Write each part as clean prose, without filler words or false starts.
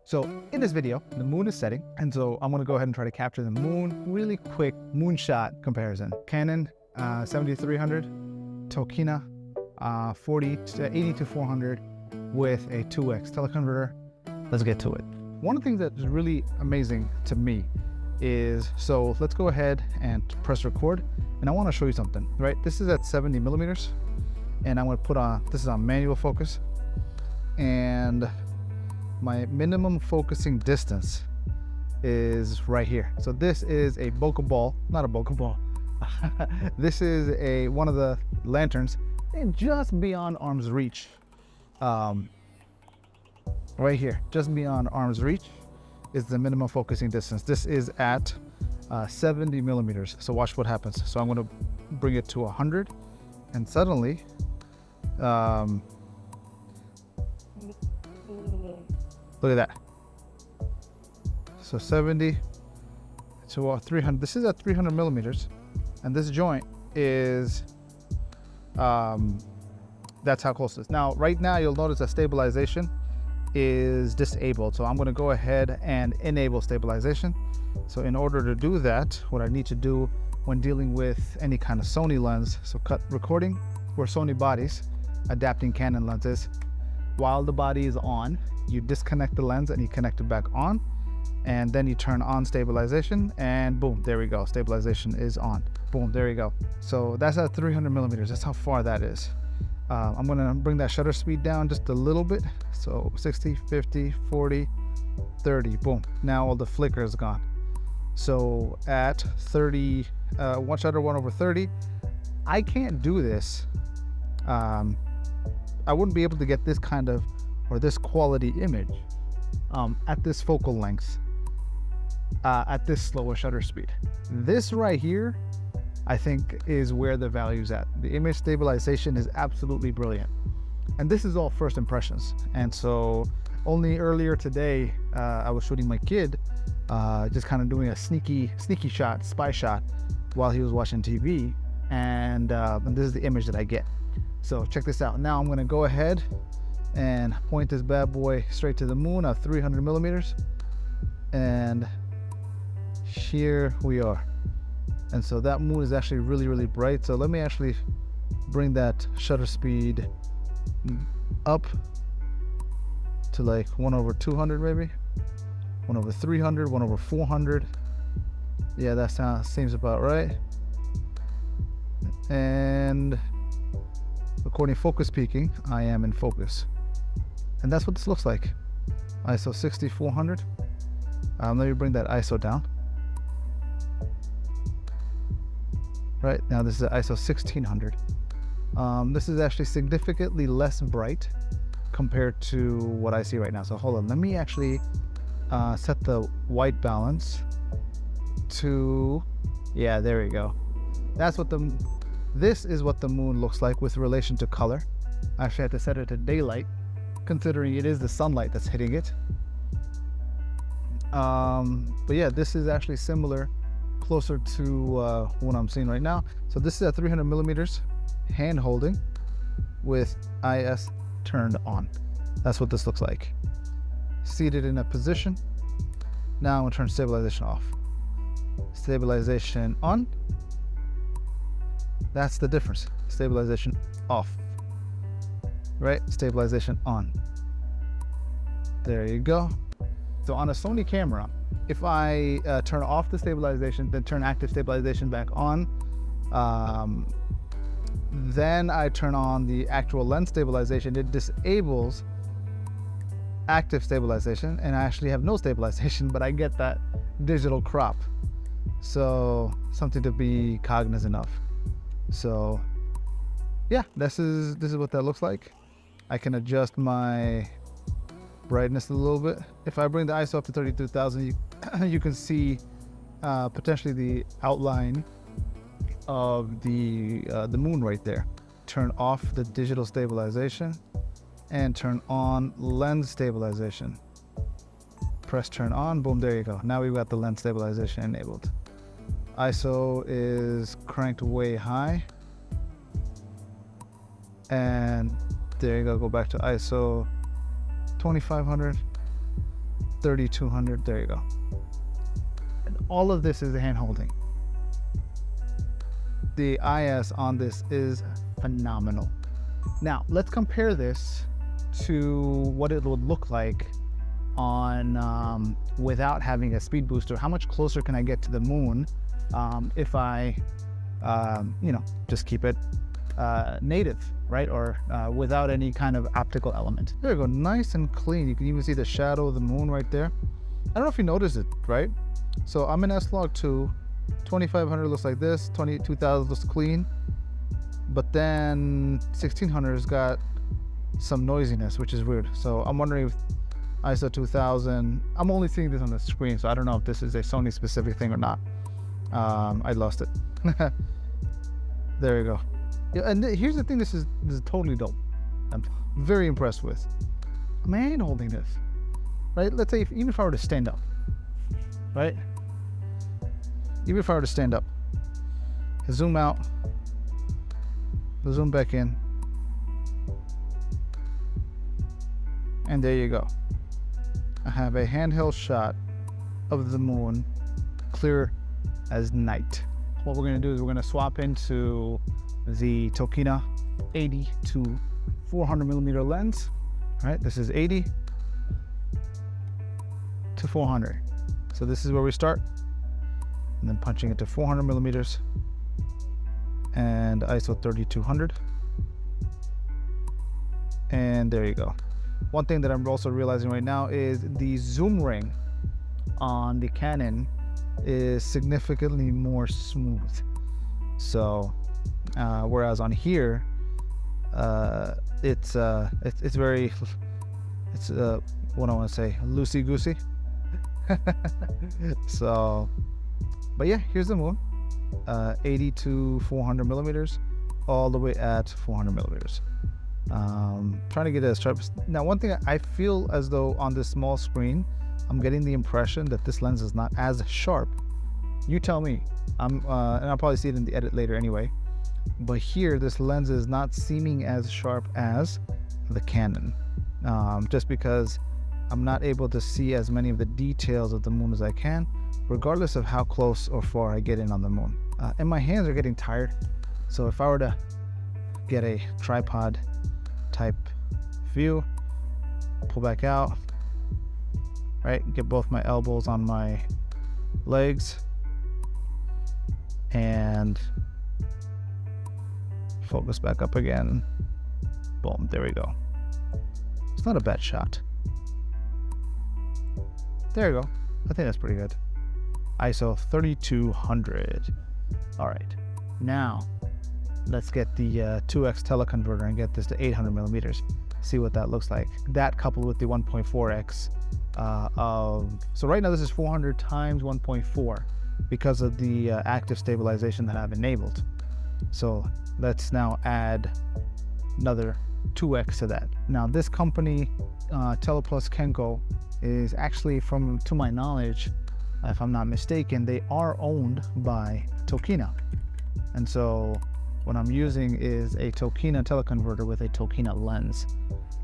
So in this video, the moon is setting, and so I'm gonna go ahead and try to capture the moon. Really quick moonshot comparison. Canon 7300, Tokina 80 to 400 with a 2x teleconverter. Let's get to it. One of the things that's really amazing to me is, so let's go ahead and press record, and I want to show you something, right? This is at 70 millimeters, and I'm going to put on, this is on manual focus, and my minimum focusing distance is right here. So this is a bokeh ball, not a bokeh ball. This is one of the lanterns, and just beyond arm's reach, right here, just beyond arm's reach is the minimum focusing distance. This is at 70 millimeters. So watch what happens. So I'm going to bring it to 100, and suddenly, look at that. So 70 to 300. This is at 300 millimeters, and this joint is, that's how close it is. Now, right now, you'll notice that stabilization is disabled. So I'm going to go ahead and enable stabilization. So in order to do that, what I need to do when dealing with any kind of Sony lens, so cut recording or Sony bodies, adapting Canon lenses, while the body is on, you disconnect the lens and you connect it back on, and then you turn on stabilization, and boom, there we go. Stabilization is on. Boom, there you go. So that's at 300 millimeters. That's how far that is. I'm gonna bring that shutter speed down just a little bit. So 60, 50, 40, 30, boom. Now all the flicker is gone. So at 30, one shutter 1/30, I can't do this. I wouldn't be able to get this kind of, or this quality image at this focal length, at this slower shutter speed. This right here, I think, is where the value's at. The image stabilization is absolutely brilliant. And this is all first impressions. And so only earlier today, I was shooting my kid, just kind of doing a sneaky shot, spy shot, while he was watching TV. And this is the image that I get. So check this out. Now I'm gonna go ahead and point this bad boy straight to the moon at 300 millimeters. And here we are. And so that moon is actually really, really bright. So let me actually bring that shutter speed up to like 1/200 maybe, 1/300, 1/400. Yeah, that seems about right. And according to focus peaking, I am in focus. And that's what this looks like. ISO 6400. Let me bring that ISO down. Right now, this is ISO 1600. This is actually significantly less bright compared to what I see right now. So hold on, let me actually set the white balance to, yeah, there we go. That's what this is what the moon looks like with relation to color. I actually had to set it to daylight, considering it is the sunlight that's hitting it. But yeah, this is actually similar, closer to what I'm seeing right now. So this is at 300 millimeters, hand holding with IS turned on. That's what this looks like. Seated in a position. Now I'm gonna turn stabilization off. Stabilization on. That's the difference. Stabilization off. Right? Stabilization on. There you go. So on a Sony camera, if I turn off the stabilization, then turn active stabilization back on, then I turn on the actual lens stabilization, it disables active stabilization, and I actually have no stabilization, but I get that digital crop. So something to be cognizant of. So yeah, this is what that looks like. I can adjust my brightness a little bit. If I bring the ISO up to 32,000, you can see potentially the outline of the moon right there. Turn off the digital stabilization and turn on lens stabilization. Press turn on, boom, there you go. Now we've got the lens stabilization enabled. ISO is cranked way high, and there you go. Go back to ISO 2500. 3200. There you go. And all of this is hand holding. The IS on this is phenomenal. Now let's compare this to what it would look like on without having a speed booster. How much closer can I get to the moon if I just keep it native, right? Or without any kind of optical element. There you go, nice and clean. You can even see the shadow of the moon right there. I don't know if you noticed it, right? So I'm in S-Log 2, 2500 looks like this, 2000 looks clean, but then 1600's got some noisiness, which is weird. So I'm wondering if ISO 2000, I'm only seeing this on the screen, so I don't know if this is a Sony specific thing or not. I lost it. There you go. Yeah, and here's the thing, this is totally dope. I'm very impressed with. I'm hand holding this, right? Let's say even if I were to stand up, right? Even if I were to stand up, zoom out, zoom back in, and there you go. I have a handheld shot of the moon, clear as night. What we're gonna do is we're gonna swap into the Tokina 80 to 400 millimeter lens. All right, this is 80 to 400. So this is where we start, and then punching it to 400 millimeters and ISO 3200. And there you go. One thing that I'm also realizing right now is the zoom ring on the Canon is significantly more smooth. So whereas on here it's very what I want to say, loosey goosey. So but yeah, here's the moon, 80 to 400 millimeters, all the way at 400 millimeters. Trying to get it as sharp. Now, one thing I feel as though on this small screen, I'm getting the impression that this lens is not as sharp. You tell me. And I'll probably see it in the edit later anyway. But here, this lens is not seeming as sharp as the Canon, just because I'm not able to see as many of the details of the moon as I can, regardless of how close or far I get in on the moon. And my hands are getting tired. So if I were to get a tripod type view, pull back out, right, get both my elbows on my legs, and focus back up again. Boom, there we go. It's not a bad shot. There you go. I think that's pretty good. ISO 3200. All right, now let's get the 2x teleconverter and get this to 800 millimeters. See what that looks like. That coupled with the 1.4x so right now this is 400 times 1.4 because of the active stabilization that I've enabled. So let's now add another 2x to that. Now this company, Telephoto, is actually, to my knowledge, if I'm not mistaken, they are owned by Tokina. And so what I'm using is a Tokina teleconverter with a Tokina lens.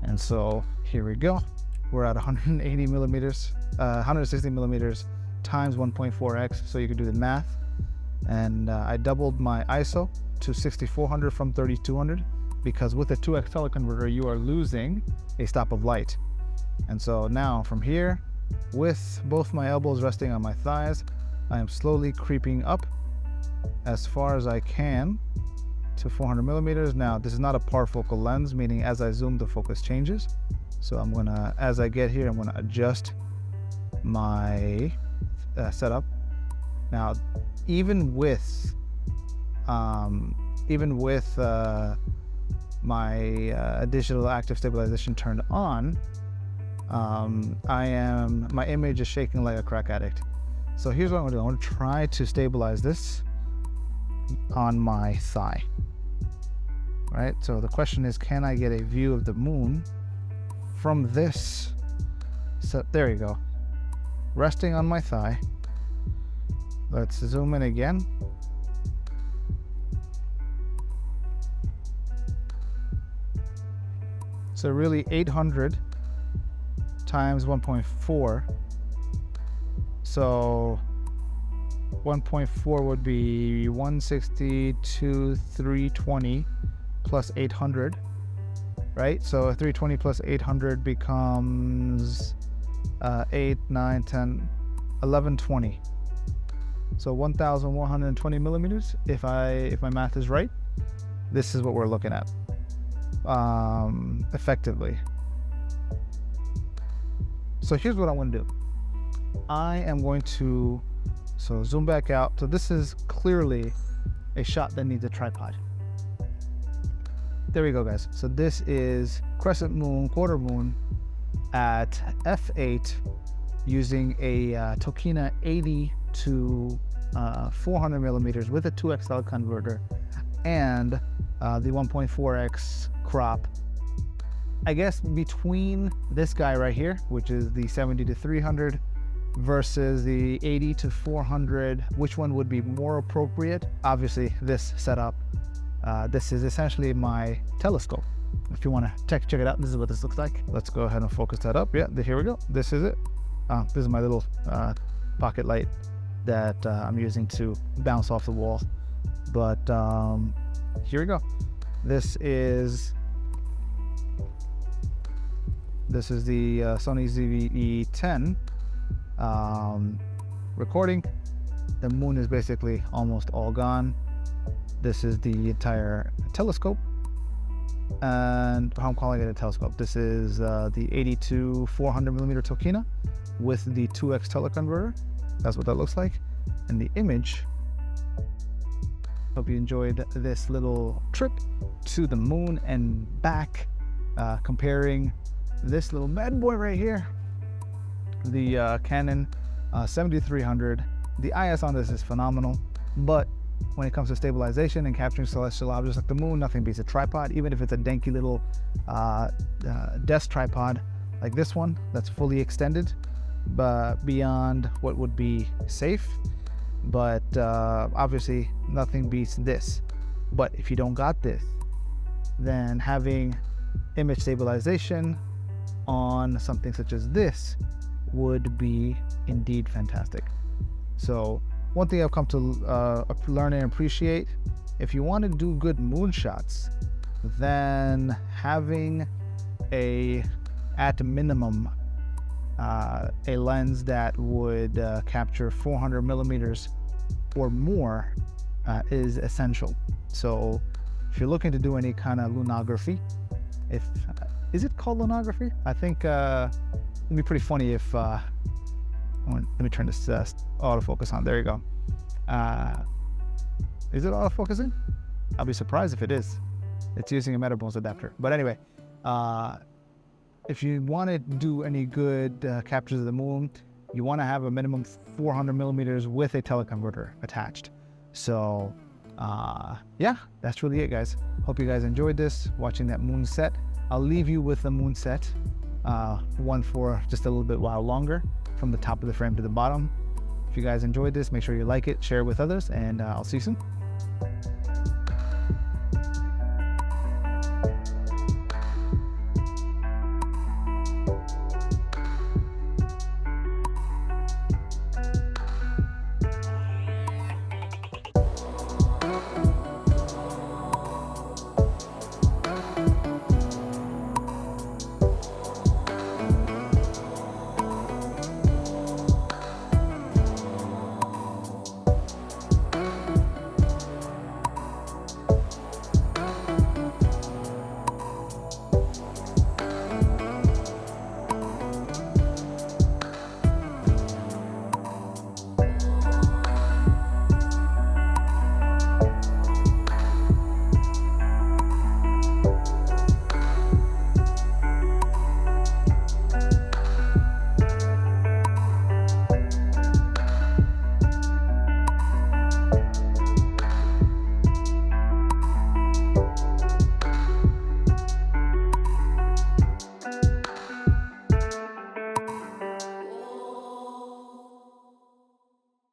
And so here we go. We're at 180 millimeters, 160 millimeters times 1.4x. So you can do the math. And I doubled my ISO to 6400 from 3200 because with a 2x teleconverter, you are losing a stop of light. And so now from here, with both my elbows resting on my thighs, I am slowly creeping up as far as I can to 400 millimeters. Now, this is not a parfocal lens, meaning as I zoom, the focus changes. So I'm gonna, as I get here, I'm gonna adjust my setup. Now, even with my additional active stabilization turned on, my image is shaking like a crack addict. So here's what I'm gonna do. I'm gonna try to stabilize this on my thigh. Right, so the question is, can I get a view of the moon from this? So there you go, resting on my thigh. Let's zoom in again. So really 800 times 1.4. So 1.4 would be 162, 320 plus 800, right? So 320 plus 800 becomes 8, 9, 10, 1120. So 1,120 millimeters, if my math is right. This is what we're looking at, effectively. So here's what I want to do. I am going to zoom back out. So this is clearly a shot that needs a tripod. There we go, guys. So this is crescent moon, quarter moon at f8 using a Tokina 80 to 400 millimeters with a 2x teleconverter and the 1.4x crop. I guess between this guy right here, which is the 70 to 300 versus the 80 to 400, which one would be more appropriate? Obviously this setup. This is essentially my telescope. If you want to check it out, this is what this looks like. Let's go ahead and focus that up. Yeah, here we go. This is it. This is my little pocket light that I'm using to bounce off the wall. But here we go. This is the Sony ZV-E10 recording. The moon is basically almost all gone. This is the entire telescope, and I'm calling it a telescope. This is the 80 to 400 millimeter Tokina with the 2x teleconverter. That's what that looks like. And the image, hope you enjoyed this little trip to the moon and back, comparing this little bad boy right here, the Canon 7300. The IS on this is phenomenal, but when it comes to stabilization and capturing celestial objects like the moon, nothing beats a tripod, even if it's a danky little desk tripod like this one that's fully extended, but beyond what would be safe. But obviously nothing beats this. But if you don't got this, then having image stabilization on something such as this would be indeed fantastic. So one thing I've come to learn and appreciate, if you want to do good moonshots, then having at minimum a lens that would capture 400 millimeters or more is essential. So if you're looking to do any kind of lunography, is it called lunography? I think it'd be pretty funny if let me turn this autofocus on. There you go. Is it autofocusing? I'll be surprised if it is. It's using a Metabones adapter. But anyway, if you want to do any good captures of the moon, you want to have a minimum 400 millimeters with a teleconverter attached. So yeah, that's really it, guys. Hope you guys enjoyed this, watching that moon set. I'll leave you with the moon set, one for just a little bit while longer, from the top of the frame to the bottom. If you guys enjoyed this, make sure you like it, share it with others, and I'll see you soon.